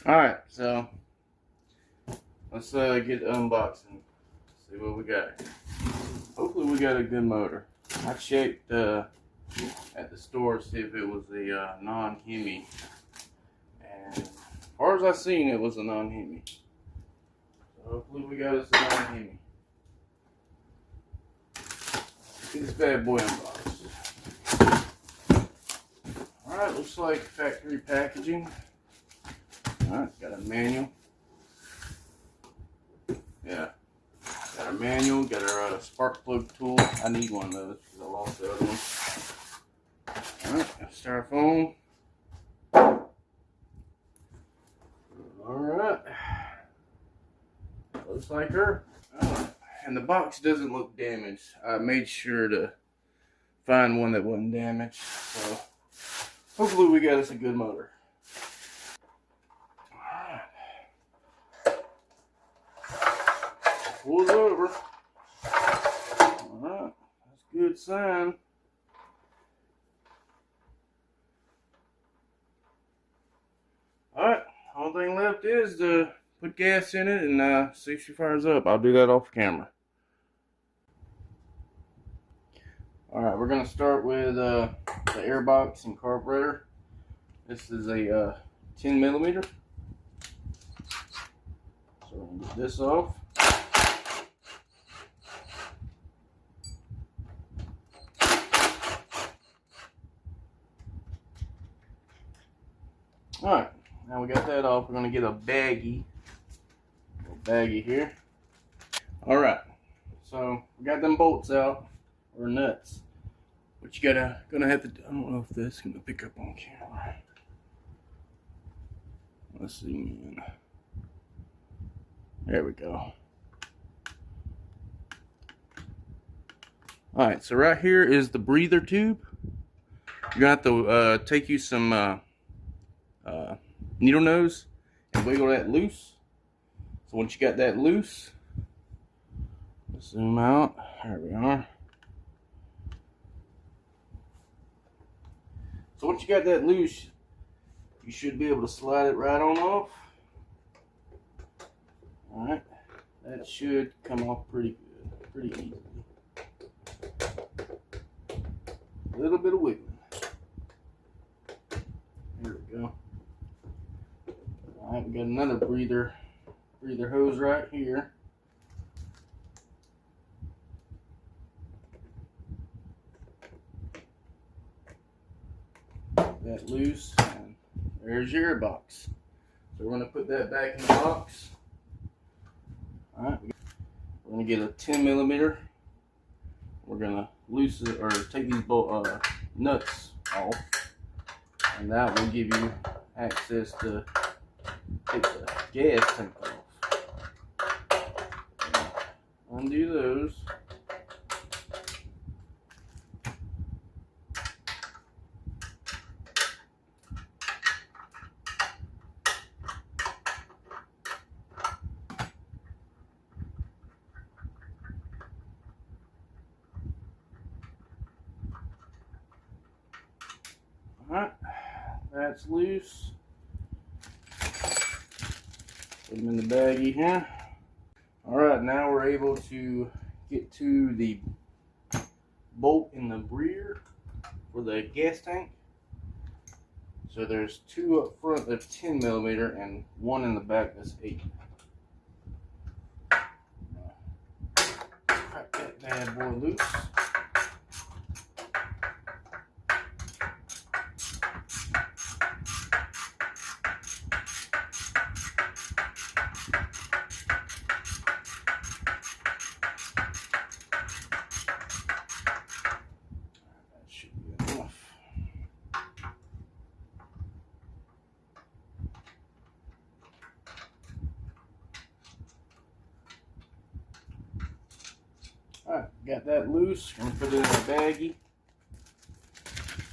Alright, so let's get unboxing. See what we got. Hopefully we got a good motor. I checked at the store to see if it was a non-hemi, and as far as I seen, it was a non-hemi. So hopefully we got us a non-hemi. Get this bad boy unboxed. Alright, looks like factory packaging. Alright, got a manual. Yeah. Got our manual, got our spark plug tool. I need one of those because I lost the other one. Alright, styrofoam. Alright. Looks like her. And the box doesn't look damaged. I made sure to find one that wasn't damaged. So hopefully we got us a good motor. Pulls over. Alright, that's a good sign. Alright, all thing left is to put gas in it and see if she fires up. I'll do that off camera. Alright, we're going to start with the airbox and carburetor. This is a 10mm. So we're going to get this off. Alright, now we got that off. We're going to get a baggie here. Alright, so we got them bolts out, or nuts. But you gonna have to, I don't know if this is going to pick up on camera. Let's see, man. There we go. Alright, so right here is the breather tube. You're going to have to take you some needle nose and wiggle that loose. So once you got that loose, let's zoom out. There we are. So once you got that loose, you should be able to slide it right on off. Alright, that should come off pretty good, pretty easily. A little bit of wiggling. There we go. Alright, we got another breather hose right here. That loose, and there's your box. So we're going to put that back in the box. Alright, we're going to get a 10mm. We're going to loosen it, or take these nuts off, and that will give you access to take the gas tank off. Undo those. Alright, that's loose. Put them in the baggie here. Alright, now we're able to get to the bolt in the rear for the gas tank. So there's two up front that's 10mm and one in the back that's 8. Crack that bad boy loose. Alright, got that loose. I'm gonna put it in a baggie.